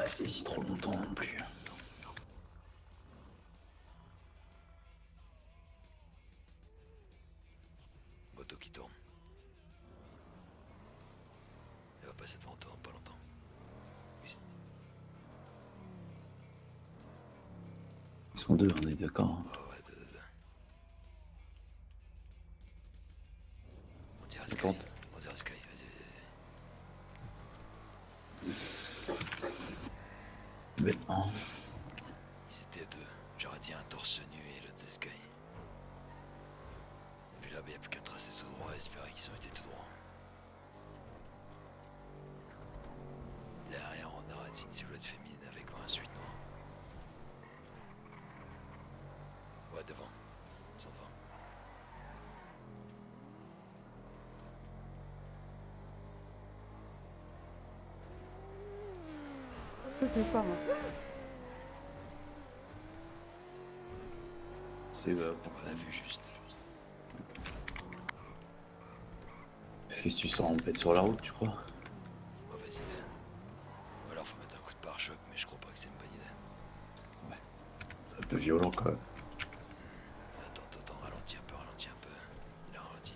rester ici trop longtemps non plus. Moto qui tourne. Elle va passer devant toi dans pas longtemps. Oui. Ils sont deux, on est d'accord. Hein. Oh ouais, On dirait On Sky. tente. On dirait Sky, vas-y. Mais non. Ils étaient deux. J'aurais dit un torse nu et l'autre c'est Sky. Puis là, il n'y a plus qu'à tracer tout droit et espérer qu'ils ont été tout droit. Derrière, on aura une silhouette féminine avec un suite noir. Ouais, devant. Sans fin. Je sais pas, moi. C'est On l'a vu juste. Qu'est-ce que tu sens en pète sur la route, tu crois? Mauvaise idée. Ou alors faut mettre un coup de pare-choc, mais je crois pas que c'est une bonne idée. Ouais. C'est un peu violent quand même. Attends, ralentis un peu. Il a ralenti.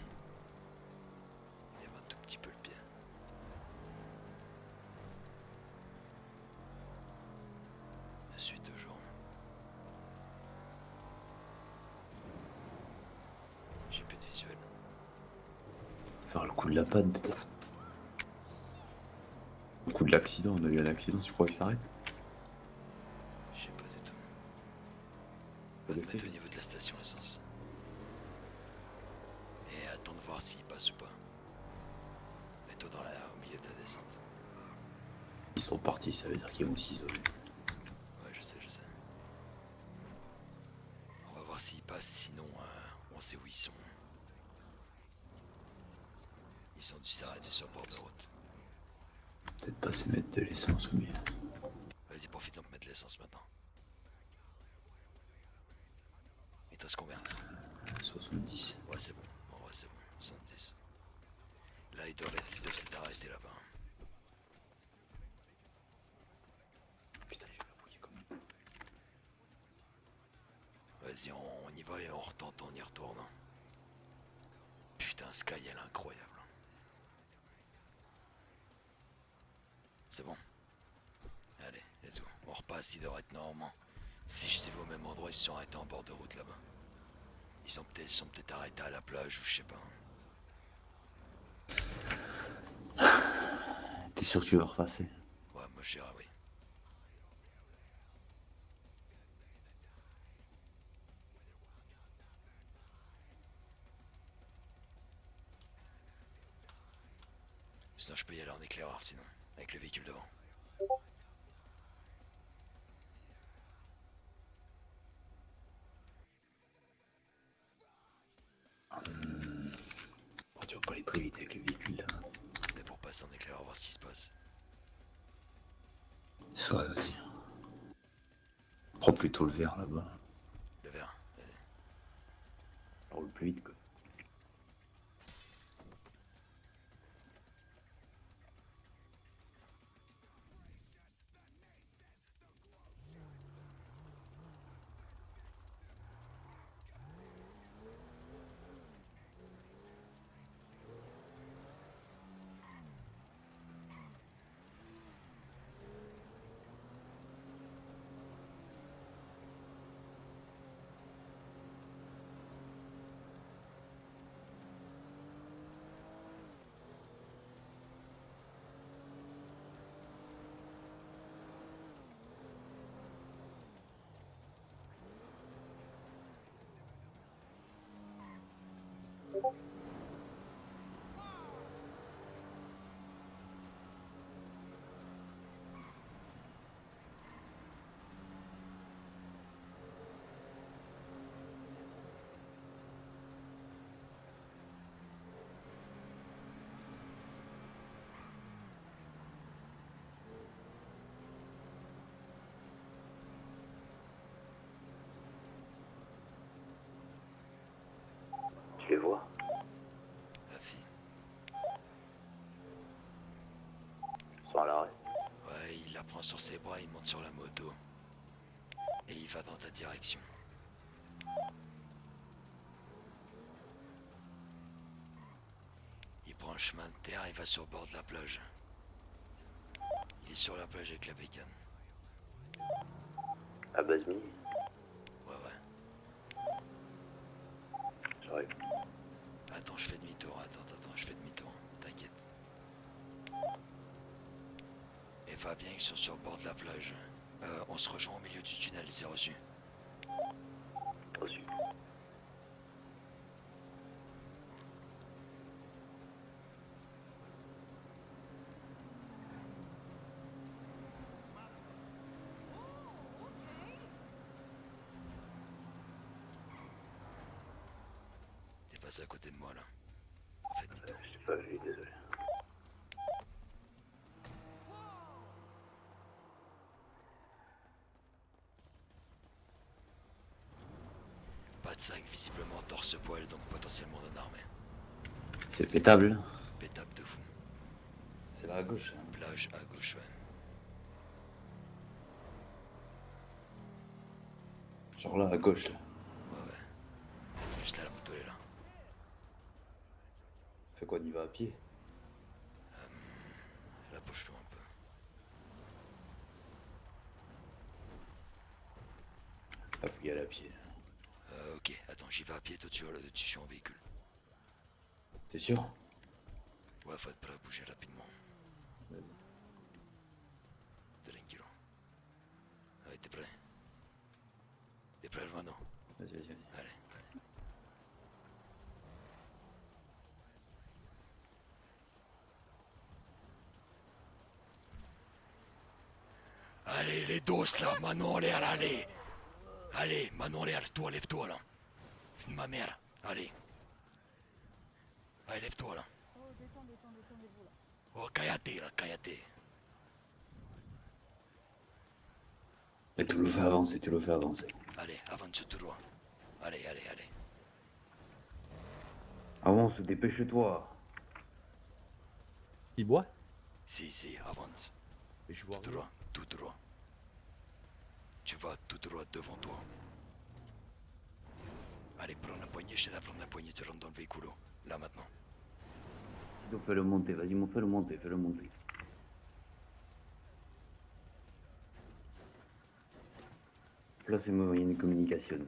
Il lève un tout petit peu le pied. Je suis toujours. J'ai plus de visuel. Faire le coup de la panne peut-être. Le coup de l'accident, on a eu un accident, tu crois qu'il s'arrête? Je sais pas du tout. Faut Va te laisser. mettre au niveau de la station essence. Et attends de voir s'il passe ou pas. Mets-toi au milieu de la descente. Ils sont partis, ça veut dire qu'ils vont s'isoler. Ouais, je sais. On va voir s'ils passent, sinon on sait où ils sont. Ils ont dû s'arrêter sur le bord de route. Peut-être pas se mettre de l'essence ou bien. Vas-y, profite-en pour mettre l'essence maintenant. Il te reste combien? 70. Ouais, c'est bon. 70. Là, ils doivent s'être arrêtés là-bas. Putain, je vais la bouiller comme une. Vas-y, on y va et on retente, on y retourne. Putain, Sky, elle est incroyable. C'est bon. Allez, let's go. On repasse, il devrait être normalement. Si je les vois au même endroit, ils se sont arrêtés en bord de route là-bas. Ils sont peut-être arrêtés à la plage ou je sais pas. T'es sûr que tu vas repasser? Ouais, moi je dirais oui. Sinon je peux y aller en éclaireur sinon, avec le véhicule devant. Oh, tu vas pas aller très vite avec le véhicule là. Mais pour passer en éclaireur, voir ce qui se passe. Ouais, vas-y. Prends plutôt le verre là-bas. Le verre, vas-y. Roule plus vite quoi. Tu les vois? La fille. Ils sont à l'arrêt. Ouais, il la prend sur ses bras, il monte sur la moto. Et il va dans ta direction. Il prend un chemin de terre et va sur le bord de la plage. Il est sur la plage avec la bécane. À Basmi, Ouais, ouais. j'arrive. Attends, je fais demi-tour. Attends, je fais demi-tour. T'inquiète. Et Fabien, ils sont sur le bord de la plage. On se rejoint au milieu du tunnel, c'est reçu. Reçu. T'es passé à côté de moi là. Fais demi-tour. Je t'ai pas vu, désolé. Pas de sac, visiblement torse-poil, donc potentiellement non armé. C'est pétable. Pétable de fou. C'est là à gauche. Hein. Plage à gauche, ouais. Genre là à gauche là. Ouais, ouais. Juste là, la moto elle est là. Fais quoi, on y va à pied? Là, poche-toi un peu. Ah, faut y aller à pied. Ok, attends, j'y vais à pied, toi tu suis en véhicule. T'es sûr? Ouais, faut être prêt à bouger rapidement. Vas-y. Tranquilo. Ouais, t'es prêt? T'es prêt, hermano? Vas-y, vas-y, vas-y. Allez. Allez, les dos là, Manon Léal, allez! Allez, Manon Léal, toi, lève-toi là. Ma mère, allez. Allez, lève-toi là. Oh, détendez-vous là. Oh, cállate là, cállate. Et tu le fais avancer, tu le fais avancer. Allez, avance tout droit. Allez, allez, allez. Avance, dépêche-toi. Il boit? Si, avance. Mais je vois Tout rien. droit, tout droit. Tu vas tout droit devant toi. Allez, prends la poignée, je t'aide à prendre la poignée, tu rentres dans le véhicule. Là maintenant. Donc fais-le monter, vas-y, fais-le monter, fais-le monter. Là, c'est moyen de communication.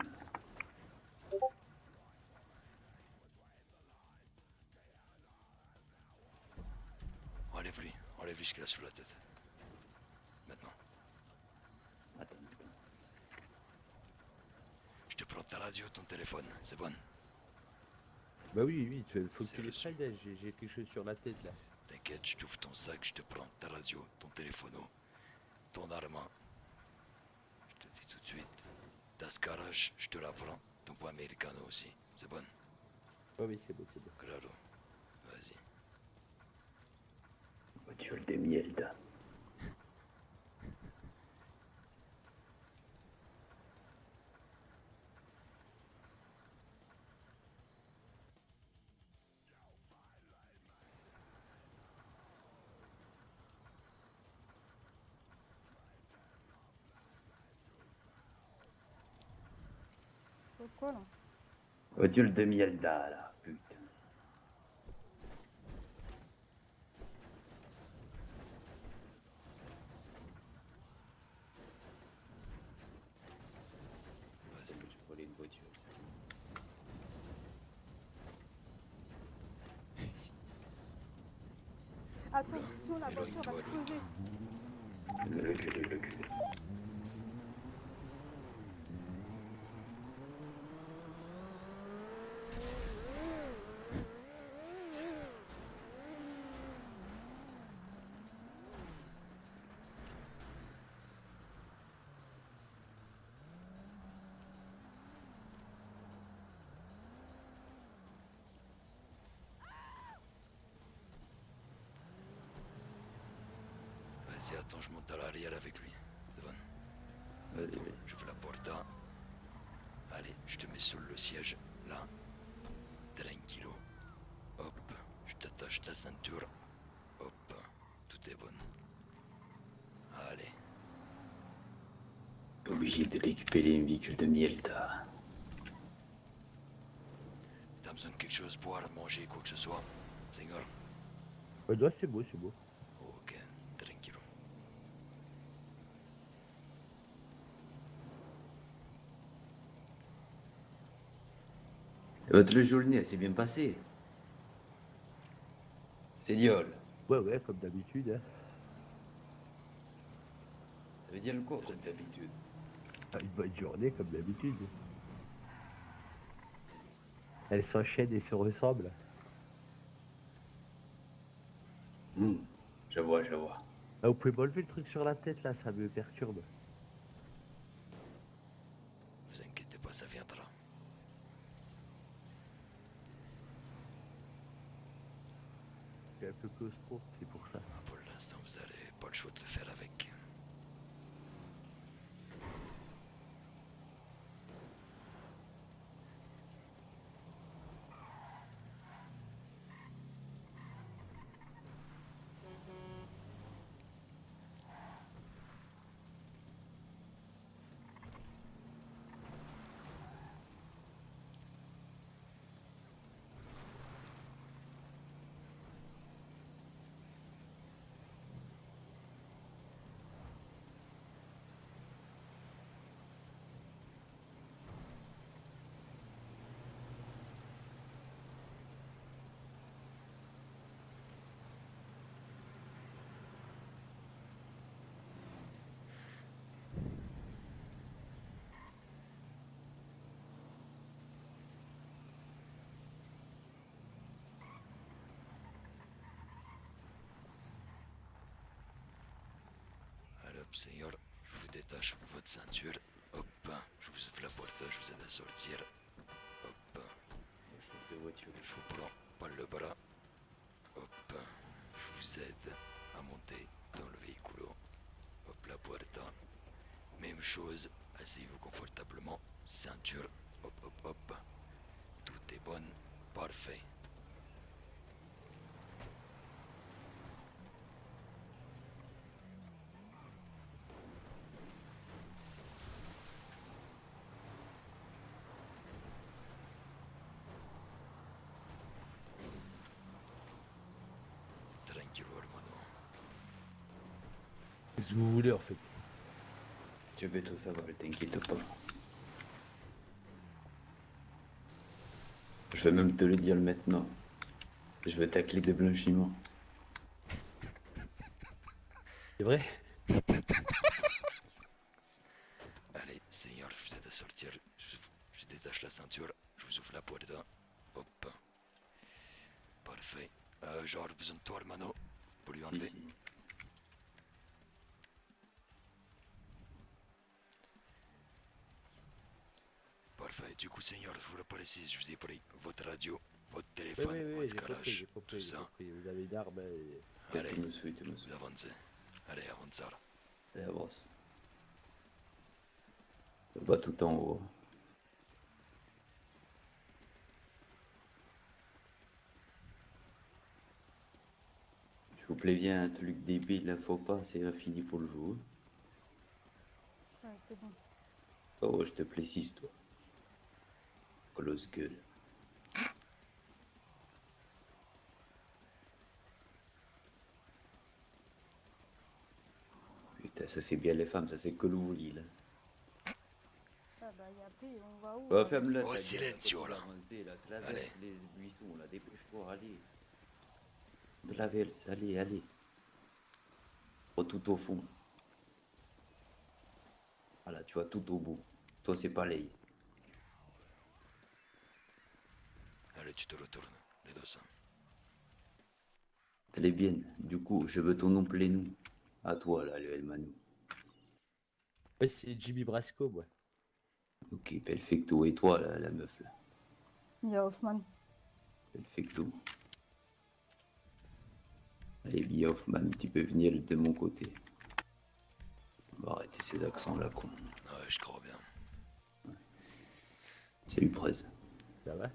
Enlève-lui ce qu'il a sous la tête. Maintenant. Attends. Je te prends ta radio, ton téléphone, c'est bon? Bah oui, faut que C'est tu les reçu. prennes, j'ai quelque chose sur la tête là. T'inquiète, je t'ouvre ton sac, je te prends ta radio, ton téléphone, ton arme. Je te dis tout de suite. Ta scarage, je te la prends. Ton point americano aussi, c'est bon? Oh oui, c'est beau, c'est beau. Claro. Vas-y. Voiture de mierda. Pourquoi là? Voiture de mierda, là, putain. Vas-y. Je prenais une voiture, ça. Attention, la voiture va éloigne-toi, exploser. Le recul. Vas-y, attends, je monte à l'arrière avec lui. C'est bon? Attends, j'ouvre la porte. Allez, je te mets sur le siège, là. Tranquilo. Hop, je t'attache ta ceinture. Hop, tout est bon. Allez, T'es obligé de récupérer un véhicule de miel, t'as. T'as besoin de quelque chose, boire, manger, quoi que ce soit? Senor? Ouais, non, c'est beau, c'est beau. Ok, tranquilo. Votre journée, elle s'est bien passée. C'est diol. Ouais, comme d'habitude. Hein. Ça veut dire quoi, comme d'habitude? Ah, une bonne journée, comme d'habitude. Elles s'enchaînent et se ressemblent. Je vois, je vois. Ah, vous pouvez m'enlever le truc sur la tête, là, ça me perturbe. Vous inquiétez pas, ça viendra. Je suis un peu claustro, c'est pour ça. Pour l'instant, vous avez pas le choix de le faire avec. Allez hop, Seigneur, je vous détache votre ceinture. Hop, je vous ouvre la porte, je vous aide à sortir. Hop, On change de voiture. je vous prends par le bras. Hop, je vous aide à monter dans le véhicule. Hop, la porte. Même chose, asseyez-vous confortablement. Ceinture, hop, hop, hop. Tout est bon, parfait. Tranquille, hermano. Qu'est-ce que vous voulez, en fait? Tu veux tout savoir, t'inquiète pas. Je vais même te le dire maintenant. Je veux ta clé de blanchiment. C'est vrai? Allez, Seigneur, je vous aide à sortir. Je détache la ceinture, je vous ouvre la porte. Hop. Parfait. J'aurai besoin de toi, hermano, pour lui enlever. Si. Parfait. Du coup, Seigneur, je vous le précise, je vous ai pris votre radio, votre Oui, téléphone, oui, votre j'ai compris, calage, j'ai compris, tout j'ai ça. compris. Vous avez une arme et... Allez, Tu me suis, tu me vous suis. avancez. Allez, avanzar. Allez, avance. Va tout en haut. Je vous préviens, un truc débile, là, faut pas, c'est infini pour vous. Ouais, c'est bon. Oh, je te précise, toi. Close gueule. Putain, ça c'est bien les femmes, ça c'est que l'ouvrier, là. Ah bah, y a plus, on va où Oh, ferme-le. Oh, ta gueule, silencio, continue là. d'avancer, là. Traverse Allez. les buissons, là. Dépêche-toi, allez. Traverse, allez, allez. Oh, tout au fond. Voilà, tu vois, tout au bout. Toi, c'est pareil. Allez, tu te retournes, les deux. Très bien. Du coup, je veux ton nom prénom. À toi, là, le Elmano. Ouais, c'est Jimmy Brasco, moi. Ok, perfecto. Et toi, là, la meuf, là. Il y a Hoffman. Perfecto. Allez, bien, Hoffman, tu peux venir de mon côté. On va arrêter ces accents-là, con. Ouais, je crois bien. Salut, Prez. Ça va?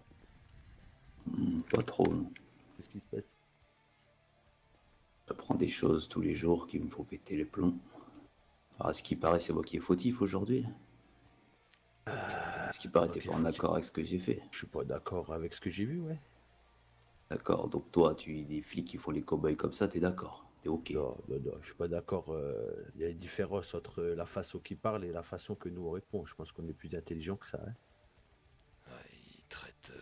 Pas trop, non. Qu'est-ce qui se passe? J'apprends des choses tous les jours qui me font péter les plombs. À ce qui paraît, c'est moi qui est fautif aujourd'hui. À ce qui paraît, t'es Ok, pas en accord avec ce que j'ai fait. Je suis pas d'accord avec ce que j'ai vu, ouais. D'accord, donc toi, des flics qui font les cow-boys comme ça, t'es d'accord. T'es ok. Non, non, non, je suis pas d'accord. Il y a une différence entre la façon qu'il parle et la façon que nous on répond. Je pense qu'on est plus intelligent que ça. Hein. Ouais, il traite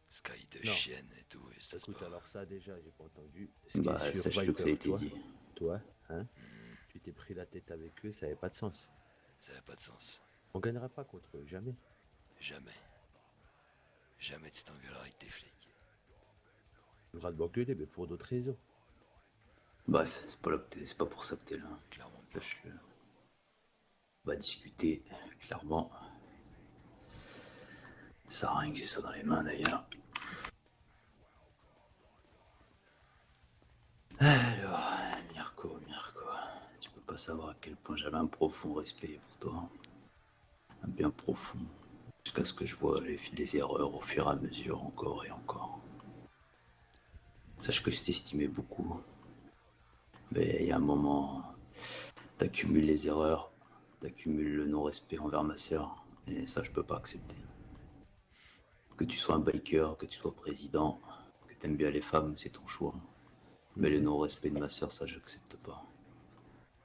Sky de Non. chienne et tout, et ça se Écoute, passe. alors ça déjà, j'ai pas entendu. Ce qui est Bah, sur sache-le que ça a Viper, été dit. toi, hein, tu t'es pris la tête avec eux, ça n'avait pas de sens. Ça n'a pas de sens. On gagnera pas contre eux, jamais. Jamais. Jamais tu t'engueuleras avec tes flics. On aura de m'engueuler, mais pour d'autres raisons. Bref, c'est pas là que c'est pas pour ça que t'es là. Clairement pas. Sache-le. On va discuter, clairement. Ça sert à rien que j'ai ça dans les mains d'ailleurs. Alors, Mirko, tu peux pas savoir à quel point j'avais un profond respect pour toi. Un bien profond. Jusqu'à ce que je vois les erreurs au fur et à mesure, encore et encore. Sache que je t'estimais beaucoup. Mais il y a un moment, t'accumules les erreurs, t'accumules le non-respect envers ma sœur. Et ça, je peux pas accepter. Que tu sois un biker, que tu sois président, que t'aimes bien les femmes, c'est ton choix. Mais le non-respect de ma sœur, ça, j'accepte pas.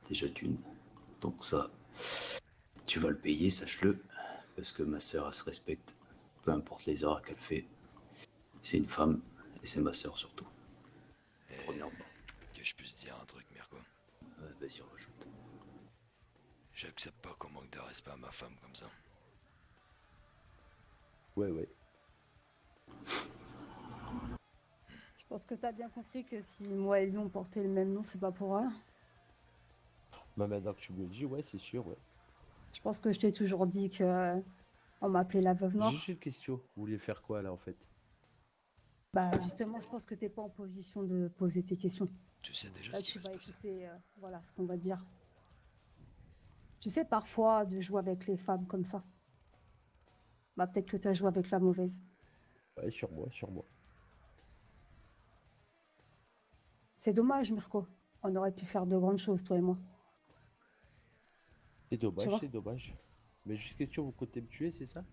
Déjà d'une. Donc ça, tu vas le payer, sache-le. Parce que ma sœur, elle se respecte. Peu importe les erreurs qu'elle fait. C'est une femme, et c'est ma sœur surtout. Et Premièrement. que je puisse dire un truc, Mirko. Vas-y, rajoute. J'accepte pas qu'on manque de respect à ma femme comme ça. Ouais, ouais. Je pense que t'as bien compris que si moi et lui on portait le même nom, c'est pas pour rien. Bah, maintenant que tu me le dis, ouais, c'est sûr, ouais. Je pense que je t'ai toujours dit que on m'appelait la veuve J'ai noire. juste une question. Vous vouliez faire quoi, là, en fait? Bah justement, je pense que t'es pas en position de poser tes questions. Tu sais déjà Là, ce qui tu va se vas passer. écouter, voilà ce qu'on va te dire. Tu sais, parfois, de jouer avec les femmes comme ça, bah peut-être que t'as joué avec la mauvaise. Ouais, sur moi, sur moi. C'est dommage, Mirko. On aurait pu faire de grandes choses, toi et moi. C'est Tu dommage, vois? c'est dommage. Mais juste question, vous comptez me tuer, c'est ça?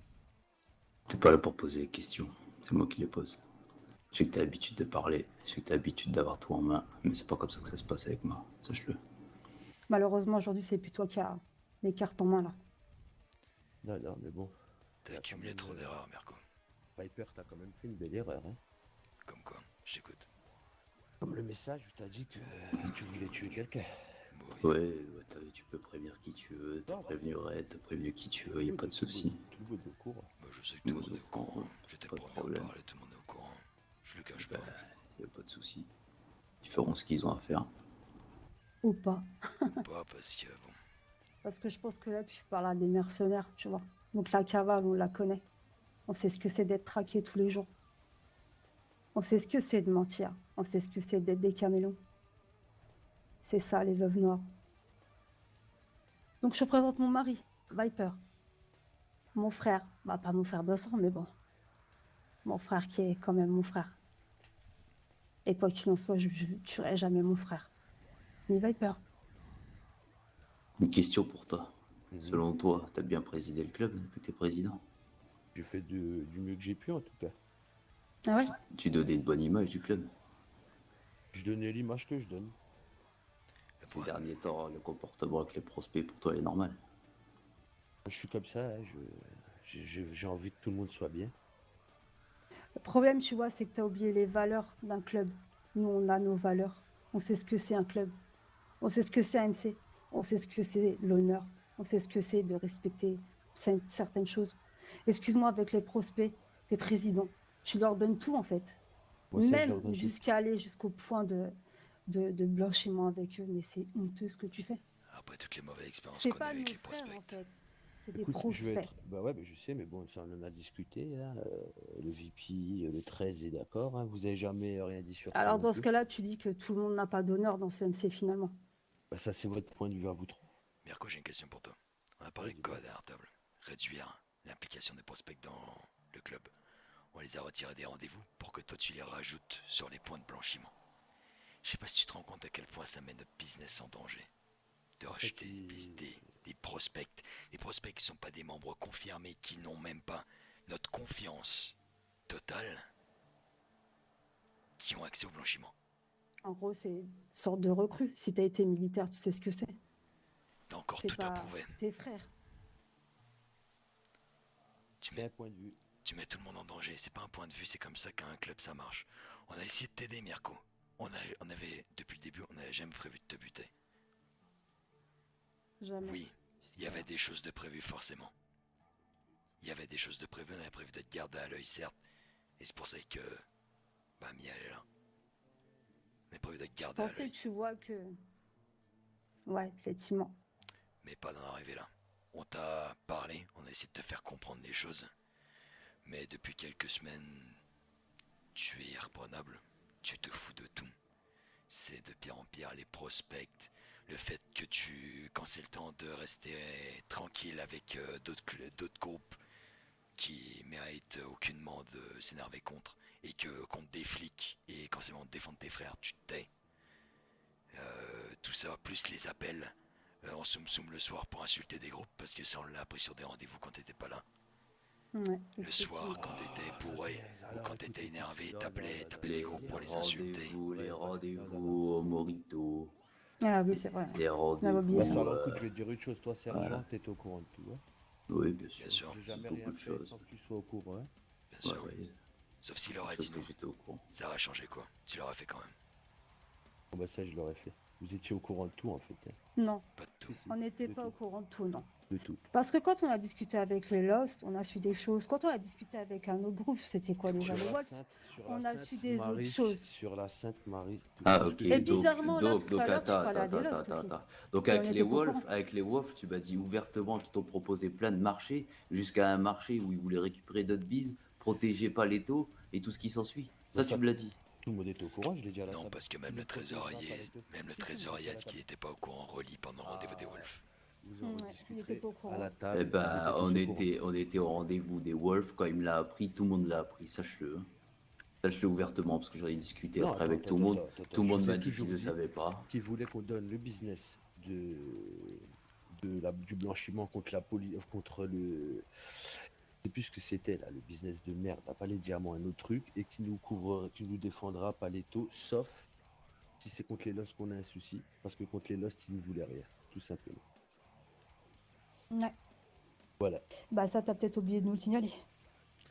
T'es pas là pour poser les questions. C'est moi qui les pose. Je sais que t'as l'habitude de parler. Je sais que t'as l'habitude d'avoir tout en main. Mais c'est pas comme ça que ça se passe avec moi. Sache-le. Malheureusement, aujourd'hui, c'est plus toi qui as les cartes en main, là. Non, non, mais bon. T'as T'as accumulé quand trop même, d'erreurs, Mirko. Viper, t'as quand même fait une belle erreur, hein. Comme quoi, je t'écoute. Comme le message où t'as dit que tu voulais tuer quelqu'un. Oui. Ouais, tu peux prévenir qui tu veux. T'as Non, prévenu Red, t'as prévenu qui tu veux. Y a pas de Tout le souci. monde- Tout le monde est au courant. Bah, je sais que tout le monde est au courant. J'étais Pas le de premier à en problème. parler, tout le monde est au courant. Je le cache Bah, pas. y a pas de souci. Ils feront ce qu'ils ont à faire. Ou pas. Pas parce que, bon, Parce que je pense que là, tu parles à des mercenaires, tu vois. Donc la cavale, on la connaît. On sait ce que c'est d'être traqué tous les jours. On sait ce que c'est de mentir. On sait ce que c'est d'être des camélons. C'est ça, les veuves noires. Donc je te présente mon mari, Viper. Mon frère. Bah, pas mon frère de sang, mais bon. Mon frère qui est quand même mon frère. Et quoi qu'il en soit, je ne tuerai jamais mon frère. Ni Viper. Une question pour toi. Mhm. Selon toi, t'as bien présidé le club depuis que t'es président? J'ai fait du mieux que j'ai pu en tout cas. Ah ouais? Tu donnais une bonne image du club? Je donnais l'image que je donne. le Ces problème, derniers temps, le comportement avec les prospects pour toi est normal. Je suis comme ça, hein, j'ai envie que tout le monde soit bien. Le problème, tu vois, c'est que tu as oublié les valeurs d'un club. Nous, on a nos valeurs. On sait ce que c'est un club. On sait ce que c'est un MC. On sait ce que c'est l'honneur. On sait ce que c'est de respecter certaines choses. Excuse-moi, avec les prospects, tes présidents, tu leur donnes tout, en fait. Moi, ça, je Même leur donne tout. jusqu'à aller jusqu'au point de blanchiment avec eux. Mais c'est honteux ce que tu fais. après toutes les mauvaises expériences C'est qu'on a pas eues avec nos les frères, en prospects. fait. C'est des Écoute, je vais prospects. être. Bah ouais, mais je sais, mais bon, ça on en a discuté. Hein, le VP, le 13 est d'accord. Hein, vous avez jamais rien dit sur ça. Alors, non dans plus. ce cas-là, tu dis que tout le monde n'a pas d'honneur dans ce MC, finalement. Bah, ça, c'est votre point de vue à vous trois. Mirko, j'ai une question pour toi. On a parlé Ouais, de quoi à la dernière table? Réduire l'implication des prospects dans le club. On les a retirés des rendez-vous pour que toi tu les rajoutes sur les points de blanchiment. Je sais pas si tu te rends compte à quel point ça met notre business en danger. de En fait, racheter des prospects. Des prospects qui sont pas des membres confirmés, qui n'ont même pas notre confiance totale, qui ont accès au blanchiment. En gros, c'est une sorte de recrue. Si tu as été militaire, tu sais ce que c'est. T'as encore C'est tout à pas prouver. tes frères. Tu c'est un mets, point de vue. tu mets tout le monde en danger. C'est pas un point de vue, c'est comme ça qu'un club ça marche. On a essayé de t'aider, Mirko. On avait, depuis le début, on n'avait jamais prévu de te buter. Jamais. Oui, il y avait des choses de prévues, forcément. Il y avait des choses de prévues, on avait prévu de te garder à l'œil, certes. Et c'est pour ça que. Bah, Mia, elle est là. On a prévu de te Je garder à pensais, l'œil. tu vois, que... Ouais, effectivement. Mais pas d'en arriver là. On t'a parlé, on a essayé de te faire comprendre des choses. Mais depuis quelques semaines, tu es irreprenable. Tu te fous de tout. C'est de pire en pire, les prospects. Le fait que quand c'est le temps de rester tranquille avec d'autres groupes qui méritent aucunement de s'énerver contre, et que contre des flics, et quand c'est le moment de défendre tes frères, tu te tais. Tout ça, plus les appels en soum-soum le soir pour insulter des groupes, parce que ça on l'a appris sur des rendez-vous quand t'étais pas là. Ouais, Le soir, quand effectivement. t'étais bourré, ou quand t'étais énervé, t'appelais les Les, groupes pour les les insulter. rendez-vous, les Ouais, ouais. rendez-vous au Morito, Ah oui, c'est vrai. les On avait oublié Bon, ça. rendez-vous. alors écoute, je vais te dire une chose. Toi, sergent, Voilà. t'étais au courant de tout. Hein. Oui, bien sûr. Bien sûr, J'ai jamais Beaucoup rien de fait choses. sans que tu sois au courant. Hein. bien Ouais, sûr. ouais. Sauf s'il aurait Chose dit que non. j'étais au courant. Ça aurait changé quoi. Tu l'aurais fait quand même. Bon, bah, ça, je l'aurais fait. Vous étiez au courant de tout, en fait. Hein. Non, Pas de tout. Si, si, on n'était de pas tout. au courant de tout, non. De tout. Parce que quand on a discuté avec les Lost, on a su des choses. Quand on a discuté avec un autre groupe, c'était quoi Les déjà, Sur les la Wolves? Sainte, sur On la a Sainte su des autres Marie, choses. sur la Sainte Marie. tout Ah, ce ok. que je Et dis, bizarrement, là, tout à l'heure, tu Attends, parlais à attends, des attends, Lost aussi. attends. Donc Et on était pas au courant. Avec les Wolves, tu m'as dit ouvertement qu'ils t'ont proposé plein de marchés, jusqu'à un marché où ils voulaient récupérer d'autres bises, protéger pas les taux et tout ce qui s'ensuit. Ça, Mais tu ça, me l'as dit. tout le monde était au courant, je l'ai dit à la Non, table. parce que Qui même ne le protégera pas trésorier, les taux. même le Si, si, vous trésorier étiez à la qui table. était pas au courant relit pendant le rendez-vous des Wolves. Vous en Ouais, il était rediscuterez pas au à courant. la Eh table. Vous ben, étiez tous au courant. on était au rendez-vous des Wolves. Quand il me l'a appris, tout le monde l'a appris, sache-le. Hein. Sache-le ouvertement, parce que j'en ai discuté Non, après attends, avec attends, tout le monde. attends, attends. Tout le Je monde vous ai m'a dit qu'il toujours ne dit savait pas. qu'ils voulaient qu'on donne le business du blanchiment contre la police, contre le. Je sais plus ce que c'était là, le business de merde, pas les diamants, un autre truc, et qui nous défendra pas les taux, sauf si c'est contre les Lost qu'on a un souci, parce que contre les Lost, ils ne voulaient rien, tout simplement. Ouais. Voilà. Bah ça, t'as peut-être oublié de nous le signaler.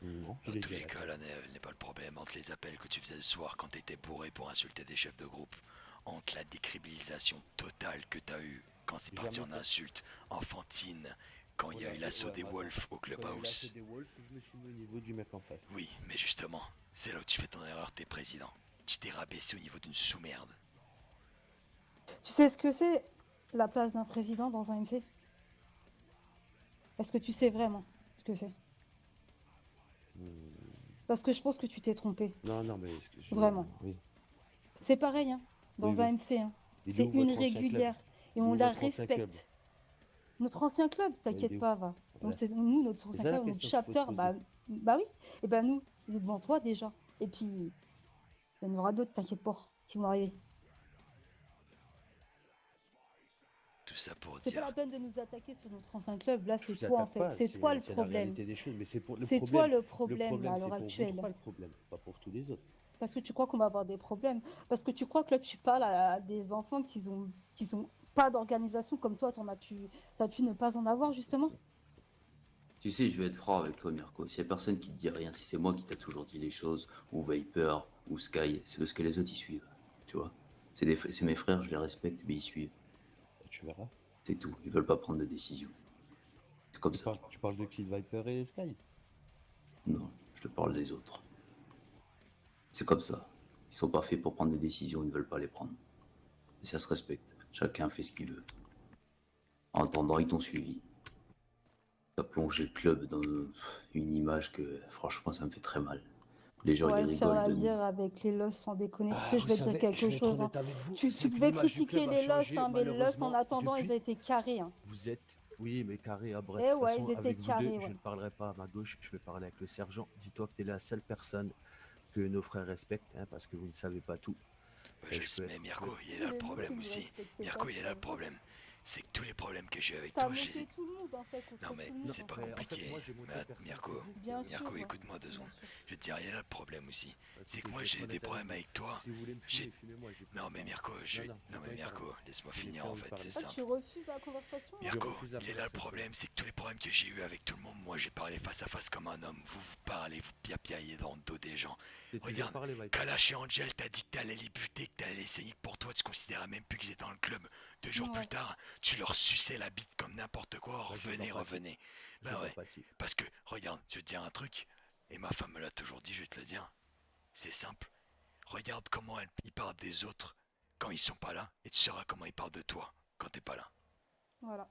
Non, je Dans l'ai tous dit à les la cas, table. là n'est pas le problème entre les appels que tu faisais le soir quand t'étais bourré pour insulter des chefs de groupe, entre la décribilisation totale que t'as eue quand c'est J'ai parti jamais en fait. insulte enfantine, quand il y a eu l'assaut des Wolves au Quand il y a eu l'assaut Clubhouse. des Wolves, je me suis mis au niveau du mec en face. Oui, mais justement, c'est là où tu fais ton erreur, t'es président. Tu t'es rabaissé au niveau d'une sous-merde. Tu sais ce que c'est, la place d'un président dans un MC? Est-ce que tu sais vraiment ce que c'est? Parce que je pense que tu t'es trompé. Non, non, mais Vraiment. Oui. C'est pareil, hein, dans Oui, un oui. MC. Hein. Il est C'est où une votre ancien club? régulière. Et Il est on où la votre ancien club? respecte. Notre ancien club, il est t'inquiète où? pas, va. Voilà. Nous, notre C'est ancien ça la club, notre question qu'il faut se chapter, poser. bah oui. Et ben nous, il est devant toi déjà. Et puis, il y en aura d'autres, t'inquiète pas, qui vont arriver. Tout ça pour C'est pas dire. la peine de nous attaquer sur notre ancien club. Là, Je c'est vous toi, en attaque fait. pas, C'est toi le c'est la problème. réalité des choses, mais c'est pour le C'est problème. toi le Le problème, là, à c'est l'heure pour vous actuelle. trois le problème, pas pour tous les autres. Parce que tu crois qu'on va avoir des problèmes. Parce que tu crois que là, tu parles à des enfants qui ont pas d'organisation comme toi, t'as pu ne pas en avoir, justement. Tu sais, je vais être franc avec toi, Mirko. S'il y a personne qui te dit rien, si c'est moi qui t'a toujours dit les choses, ou Viper, ou Sky, c'est parce que les autres ils suivent. Tu vois, c'est mes frères, je les respecte, mais ils suivent. Tu verras. C'est tout. Ils veulent pas prendre de décision. C'est comme ça. Tu parles de Kill Viper et Sky? Non, je te parle des autres. C'est comme ça. Ils sont pas faits pour prendre des décisions, ils ne veulent pas les prendre. Et ça se respecte. Chacun fait ce qu'il veut. En attendant, ils t'ont suivi. T'as plongé le club dans une image que, franchement, ça me fait très mal. Les gens, Ouais, ils le faire rigolent la de nous. lire avec les Lost sans déconner. Tu Ah, sais, je vous vais te dire savez, quelque je vais être chose. Hein. honnête avec vous, Tu c'est que pouvais l'image du critiquer club a les Lost, changé, hein, mais les Lost, en malheureusement, attendant, depuis. ils étaient carrés. Hein. Vous êtes, oui, mais carré, bref. Eh De toute ouais, façon, ils étaient avec vous deux, carrés, je ouais. ne parlerai pas à ma gauche, je vais parler avec le sergent. Dis-toi que tu es la seule personne que nos frères respectent, hein, parce que vous ne savez pas tout. Ouais, Et je sais, peux mais être- Mirko, il est là le Mais nous qui problème nous aussi. respectait Mirko, pas, il est c'est là pas le vrai. problème. c'est que tous les problèmes que j'ai avec T'as toi, je les monté ai... tout le monde en fait contre Non mais tout le monde. c'est en pas fait. En fait, compliqué. moi, j'ai monté Mais personne, Mirko, c'est vous. Bien Mirko, sûr. écoute-moi 2 Bien secondes. sûr. Je vais te dire, il y a là le problème aussi. C'est que Écoutez, moi je vais j'ai être des honnête problèmes vous. avec toi. Si vous voulez me J'ai... fumer, fumez-moi, j'ai plus Non envie mais de parler. Mirko, Non, non, j'ai non pas mais envie de Mirko, parler. laisse-moi J'ai finir plus en envie de fait, parler. c'est Ah, ça. tu refuses la conversation là? Je Mirko, refuse la il est là le conversation. problème, c'est que tous les problèmes que j'ai eu avec tout le monde, moi j'ai parlé face à face comme un homme. Vous vous parlez, vous piapiaillez dans le dos des gens. J'ai toujours Regarde, parlé, Viper. Kalash et Angel t'a dit que t'allais les buter, que t'allais les saigner, que pour toi tu considérais même plus qu'ils étaient dans le club. 2 jours plus Ouais. tard, tu leur suçais la bite comme n'importe quoi. Bah, j'ai Revenez, pas pâti. revenez. J'ai Bah pas ouais, pâti. parce que, regarde, je vais te dire un truc, et ma femme me l'a toujours dit, je vais te le dire. C'est simple. Regarde comment ils parlent des autres quand ils sont pas là, et tu sauras comment ils parlent de toi quand t'es pas là. Voilà.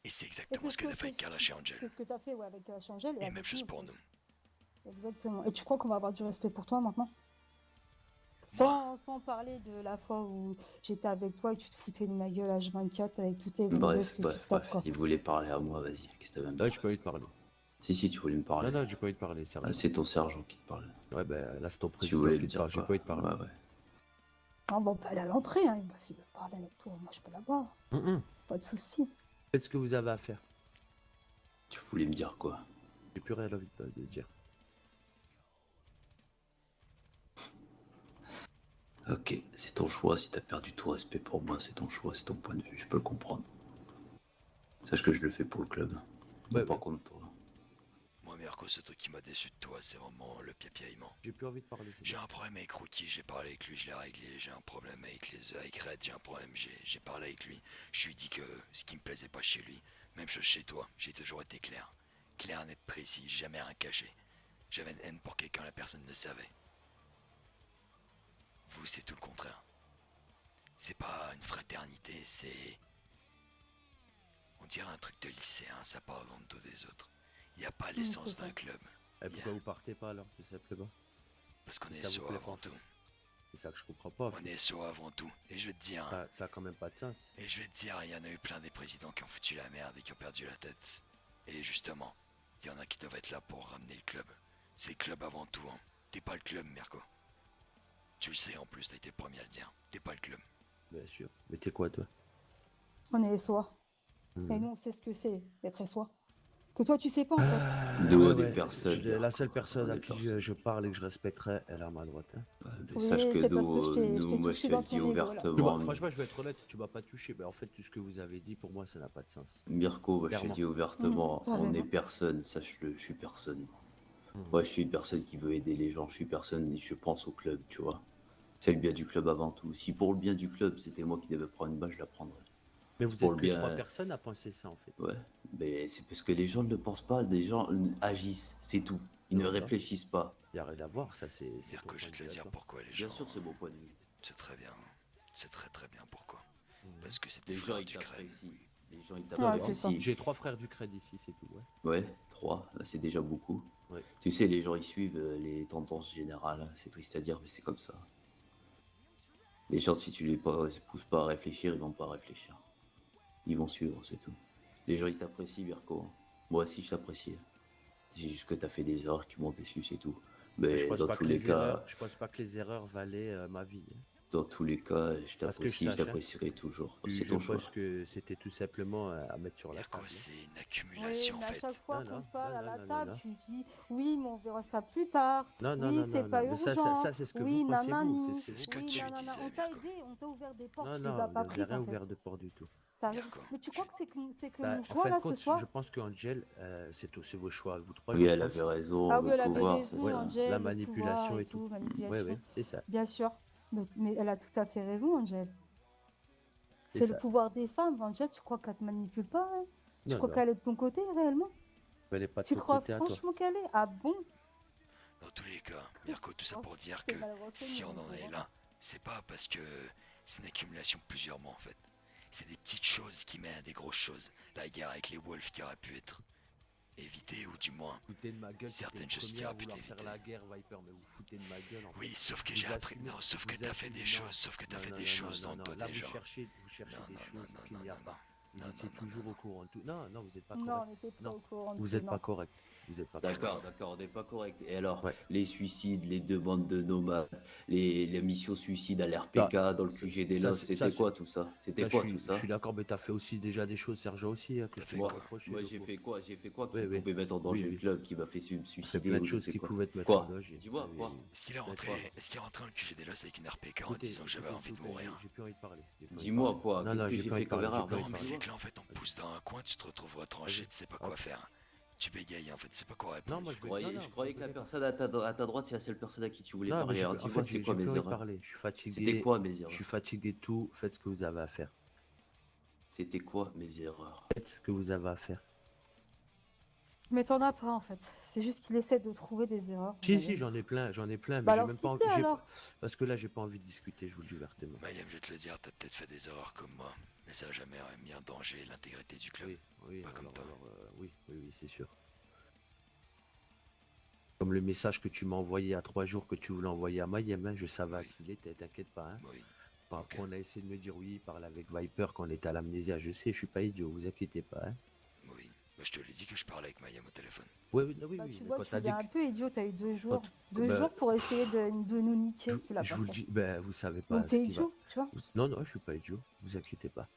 Et c'est Et exactement c'est ce que t'as fait avec Kalash et Angel. c'est ce que t'as fait ouais, avec Angel et Et avec même chose nous pour aussi. nous. Exactement. Et tu crois qu'on va avoir du respect pour toi maintenant? Moi, Sans parler de la fois où j'étais avec toi et tu te foutais de ma gueule H24 avec toutes les gonzesses Bref, que tu bref, tapes, bref. quoi. Il voulait parler à moi, vas-y. Qu'est-ce que t'avais à me Là, dire? j'ai pas envie de parler. Si, tu voulais me parler. Non, j'ai pas envie de parler, Ah, sérieux. c'est ton sergent qui te parle. Ouais, ben là, c'est ton Tu président voulais qui me te dire parle, j'ai quoi? pas envie de parler. Ouais. Ah bon, on peut aller à l'entrée, hein. Bah, s'il veut parler avec toi, moi je peux l'avoir. Pas de soucis. Faites ce que vous avez à faire. Tu voulais me dire quoi? J'ai plus rien envie de dire. Ok, c'est ton choix. Si t'as perdu tout respect pour moi, c'est ton choix, c'est ton point de vue. Je peux le comprendre. Sache que je le fais pour le club. Ouais, Non pas ouais. contre toi. moi Mirko, ce truc qui m'a déçu de toi, c'est vraiment le piapiaillement. J'ai plus envie de parler. c'est J'ai bon. un problème avec Rookie, j'ai parlé avec lui, je l'ai réglé. J'ai un problème avec Red, j'ai un problème, j'ai parlé avec lui. Je lui ai dit que ce qui me plaisait pas chez lui, même chose chez toi, j'ai toujours été clair. Clair, net, précis, jamais rien caché. J'avais une haine pour quelqu'un, la personne le savait. Vous, c'est tout le contraire. C'est pas une fraternité, c'est... On dirait un truc de lycéen, ça parle dans le dos des autres. Il n'y a pas l'essence c'est d'un ça. club. Et pourquoi vous partez pas alors, tout simplement? Parce qu'on Si est ça vous SO plaît pas, avant en fait. tout. C'est ça que je comprends pas. On est SO avant tout. Et je vais te dire, Ça a quand même pas de sens. il y en a eu plein des présidents qui ont foutu la merde et qui ont perdu la tête. Et justement, il y en a qui doivent être là pour ramener le club. C'est le club avant tout, hein. T'es pas le club, Mirko. Tu le sais en plus, t'as été le premier à le dire. T'es pas le club. Bien sûr. Mais t'es quoi, toi? On est SOA. Hmm. Et nous, on sait ce que c'est d'être SOA. Que toi, tu sais pas en fait. Nous, Ouais, des ouais. personnes. La seule personne à Des qui personnes. je parle et que je respecterai, elle est à ma droite. Hein. Ouais, mais Oui, sache que c'est parce que je t'ai nous, moi je touché te le dans dis ton ego, là. ouvertement. Franchement, je vais être honnête, tu m'as pas touché. Mais en fait, tout ce que vous avez dit, pour moi, ça n'a pas de sens. Mirko, moi, je te Clairement. dis ouvertement, T'as on raison. est personne, sache-le, je suis personne. Hmm. Moi, je suis une personne qui veut aider les gens, je suis personne et je pense au club, tu vois. C'est le bien du club avant tout. Si pour le bien du club, c'était moi qui devais prendre une balle, je la prendrais. Mais vous Pour êtes le que bien. 3 personnes à penser ça, en fait. Ouais, mais c'est parce que les gens ne le pensent pas, des gens agissent, c'est tout. Ils ne Non, non. réfléchissent pas. Il n'y a rien à voir, ça, c'est. Mirko, ton je point vais de te le vue à dire toi. pourquoi les gens... Bien sûr, c'est mon point de vue. C'est très bien. C'est très très bien pourquoi. Mhm. Parce que c'était Les gens, frère ils du crème. t'apprécient. Les gens, ils Ouais, c'est t'apprécient. ça. J'ai 3 frères du crédit ici, c'est tout. Ouais. Ouais, 3, c'est déjà beaucoup. Ouais. Tu sais, les gens, ils suivent les tendances générales. C'est triste à dire, mais c'est comme ça. Les gens, si tu les pousses pas à réfléchir, ils vont pas réfléchir. Ils vont suivre, c'est tout. Les gens, ils t'apprécient, Mirko. Moi aussi, je t'apprécie. C'est juste que t'as fait des erreurs qui m'ont déçu, c'est tout. Mais Mais dans tous les cas, je pense pas que les erreurs valaient ma vie. Hein. dans tous les cas, je Parce que je t'apprécie, je sache, hein. t'apprécierai toujours. C'est Je ton choix. pense que c'était tout simplement à mettre sur la Mirko, table. c'est une Oui, accumulation en mais à fait. chaque fois Non, qu'on non, parle non, à la non, non, table, non. tu dis oui, mais on verra ça plus tard. Non, non, Oui, non, c'est non, pas non. Mais urgent. ça, c'est ce que Oui, vous pensez, vous. nanani. C'est ce que Oui, tu nanana. disais, On t'a Mirko. aidé, on t'a ouvert des portes, Non, tu les as non, pas j'ai prises rien en ouvert fait. de port du tout. T'as raison. Mirko, Mais tu crois que c'est que Bah, mon en choix fin là de ce compte, soir? je pense qu'Angel, c'est vos choix, vous trois, Oui, je elle pense. avait raison, Ah on oui, veut elle avait pouvoir, c'est raison, Ouais, ça. Angel, la le manipulation pouvoir et et tout. tout, Ouais, manipulation. ouais, c'est ça. Bien sûr. Mais elle a tout à fait raison, Angel. C'est C'est le ça. pouvoir des femmes, Angel. Tu crois qu'elle te manipule pas, hein? Tu Non, crois non. qu'elle est de ton côté réellement? Elle n'est pas de Tu ton crois côté à toi. franchement qu'elle est? Ah bon? dans tous les cas, Mirko, tout ça Oh, pour dire t'es que mal renseigné, si on mon en est pauvre. là, c'est pas parce que c'est une accumulation de plusieurs mois en fait. C'est des petites choses qui mènent à des grosses choses. La guerre avec les Wolves qui aurait pu être évitée ou du moins Foutez de ma gueule, certaines c'était choses le qui premier à auraient pu vouloir faire t'éviter. la guerre, Viper, mais vous foutez de ma gueule en fait. Oui, sauf que Vous j'ai appris. assumez- Non, sauf que vous t'as fait assumez- des non. choses, sauf que t'as Non, fait non, des non, choses non, dans le non, dos là des vous gens. cherchez Non, des non, choses non, qu'il non, n'y a non, pas. Vous non, étiez non, toujours non. au courant de tout. Non, non, vous n'êtes pas Non, correct. on n'était pas Non, au courant de vous tout, n'êtes pas non. correct. Vous êtes pas D'accord, d'accord, on n'est pas correct. Et alors, Ouais. les suicides, les demandes de nomades, les missions suicides à Ça, l'RPK, dans le QG des ça, Los, c'est- c'était quoi tout ça? C'était ça, quoi tout je suis ça? d'accord, mais t'as fait aussi déjà des choses, Sergent aussi, que T'as je peux fait pas Moi, quoi? reprocher, moi j'ai Loco. fait quoi? J'ai fait quoi Oui, qui oui, pouvait mettre en oui, danger le oui. club, qui m'a fait me T'as fait suicider plein de ou je choses sais qui quoi? pouvaient te mettre en Quoi? danger. Dis-moi, Oui, quoi? oui. Est-ce qu'il est Quoi? rentré, est-ce qu'il est rentré dans le QG des Los avec une RPK en Écoutez, disant que j'avais écoutez, envie s'il de vous plaît, mourir? j'ai plus envie de parler. J'ai plus envie de Dis-moi parler. quoi? Non, Qu'est-ce non, que j'ai j'ai plus envie fait de comme parler. J'ai erreur? plus envie Non, de mais Vas-y, parler. c'est dis-moi. que là, en fait, on te pousse dans un coin, tu te retrouveras tranché, Vas-y. tu sais pas quoi Hop. faire. Tu bégayes, en fait, tu sais pas quoi Non, répondre. moi, Je je vais. Non, croyais, non, je vous croyais que la inquiétez pas. personne à ta droite, c'est la seule personne à qui tu voulais Non, mais parler. Alors en dis-moi, fait, c'est quoi j'ai mes plus envie de erreurs? parler. Je suis C'était fatigué. quoi mes Je suis erreurs? fatigué de tout. Faites ce que vous avez à faire. C'était quoi mes erreurs? Faites ce que vous avez à faire. Mais t'en as pas en fait. C'est juste qu'il essaie de trouver des erreurs. Si, si, Mayhem. j'en ai plein, mais Bah j'ai alors même pas cite-les envie. alors. Parce que là, j'ai pas envie de discuter, je vous le dis ouvertement. Mayhem, je vais te le dire, t'as peut-être fait des erreurs comme moi, mais ça a jamais mis en danger l'intégrité du club. Oui, oui, Pas comme toi. oui, oui, oui, c'est sûr. Comme le message que tu m'as envoyé à 3 jours que tu voulais envoyer à Mayhem, je savais à Oui. qui il était, t'inquiète pas. Hein. Oui. Bon, Ok. après, on a essayé de me dire oui, parle avec Viper quand on était à l'amnésia. Je sais, je suis pas idiot, vous inquiétez pas. Hein. Oui. Bah, je te l'ai dit que je parlais avec Mayhem au téléphone. Oui, oui, oui, Bah oui, tu mais vois, quand tu t'as es dit un peu idiot. T'as eu 2 jours. quand- 2 jours pour essayer de nous niquer. Tu l'as je pas vous le fait. dis, ben, vous savez Donc pas ce t'es qui va. idiot, tu vois. Non, non, je suis pas idiot, vous inquiétez pas.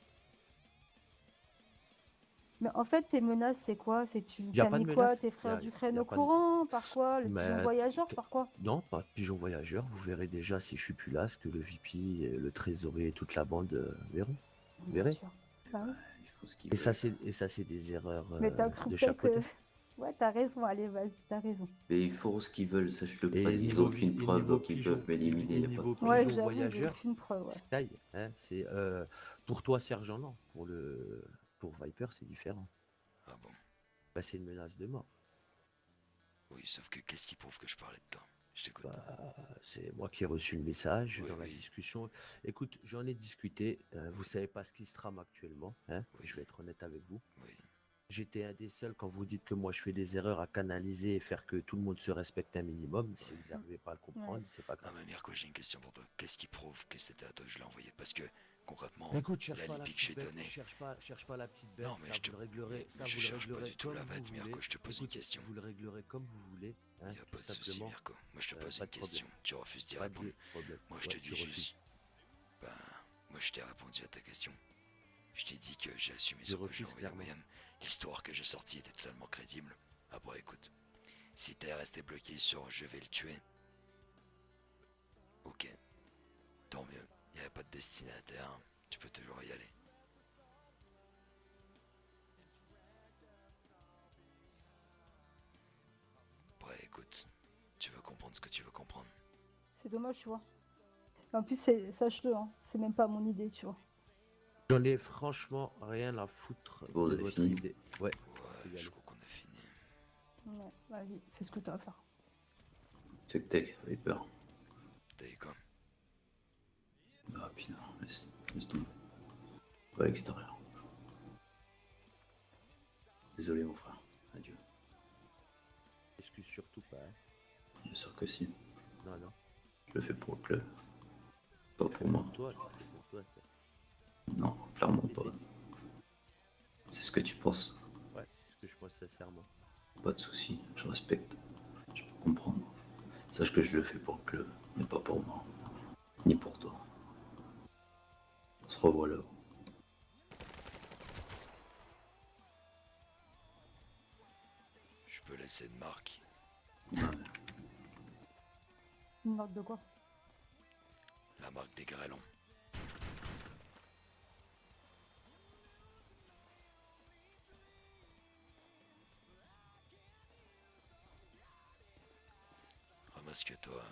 Mais en fait, tes menaces, c'est quoi? C'est tu Y a t'as pas de mis quoi? menace. Tes frères Y d'Ukraine a au pas de... courant? Par quoi? Le pigeon Mais voyageur? Par quoi? non, pas de pigeon voyageur. Vous verrez déjà si je suis plus là, ce que le VP, le trésorier et toute la bande verront. Vous Bien verrez. sûr. Bah oui. Il faut ce qu'ils veulent. Et ça, c'est des erreurs Mais t'as cru de peut-être chaque côté. que. Ouais, t'as raison. Allez, vas-y, t'as raison. Mais ils font ce qu'ils veulent, sache-le pas. Et Ils ont aucune preuve, niveau donc ils pigeon, peuvent m'éliminer, et y a pas de niveau problème. Ouais, pigeon j'avoue, j'ai voyageur, aucune preuve. Ouais. ça y est, hein, c'est pour toi, sergent, non. Pour Viper, c'est différent. Ah bon? Bah, c'est une menace de mort. Oui, sauf que qu'est-ce qui prouve que je parlais de toi? Je t'écoute. Bah, c'est moi qui ai reçu le message Oui, dans la oui. discussion. Écoute, j'en ai discuté. Vous savez pas ce qui se trame actuellement. Hein, Oui. je vais être honnête avec vous. Oui. J'étais un des seuls quand vous dites que moi je fais des erreurs à canaliser et faire que tout le monde se respecte un minimum. Si vous n'arrivez pas à le comprendre, Ouais. c'est pas Non grave. mais Mirko, j'ai une question pour toi. Qu'est-ce qui prouve que c'était à toi que je l'ai envoyé? Parce que concrètement, Écoute, cherche pas la l'alibi que j'ai petite bête. donné. Cherche pas la petite bête. Non mais ça, je te. vous le réglerez. mais Ça, je vous le cherche pas réglerez du tout comme la vous bête, voulez. Mirko, je te pose une Écoutez, question. vous le réglerez comme vous voulez. Hein, Il n'y a tout pas de souci, simplement. Mirko. Moi je te pose pas une de problème. question. Tu refuses d'y Pas répondre. de problème. Moi je Ouais, te dis tu refuses. juste. Ben, moi je t'ai répondu à ta question. Je t'ai dit que j'ai assumé Je ce que j'ai refuse envoyé à clairement. Mayhem. L'histoire que j'ai sortie était totalement crédible. Après écoute, si t'es resté bloqué sur je vais le tuer, ok, tant mieux. Il n'y avait pas de destinataire, tu peux toujours y aller. Après écoute, tu veux comprendre ce que tu veux comprendre. C'est dommage, tu vois. En plus, sache-le, hein, c'est même pas mon idée, tu vois. J'en ai franchement rien à foutre Bon, on de a votre fini. idée. Ouais. Ouais, y je aller. crois qu'on a fini. Ouais, vas-y, fais ce que tu as à faire. Tac tac, Viper. T'as eu quoi? Ah putain, laisse tomber. Pas à l'extérieur. Désolé mon frère. Adieu. Excuse surtout pas. Hein. Bien sûr que si. Non, non. Je le fais pour le club. Pas pour moi. Pour toi, je fais pour toi. Ça. Non, clairement Et pas. C'est ce que tu penses. Ouais, c'est ce que je pense sincèrement. Pas de soucis, je respecte. Je peux comprendre. Sache que je le fais pour le club, mais pas pour moi. Ni pour toi. On se revoit là. Je peux laisser de marque. Ouais. Une marque de quoi? La marque des grêlons. Ramasse-toi.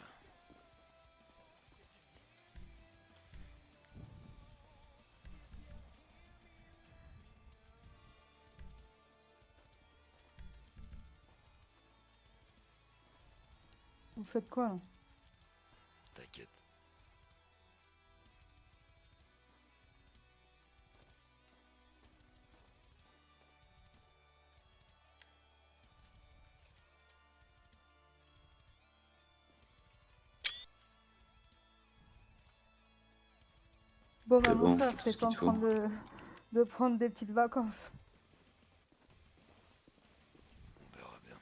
Vous faites quoi, là? T'inquiète. Bon, bah, C'est mon bon, frère, tout c'est ce temps qu'il de te de prendre des petites vacances. On verra bien.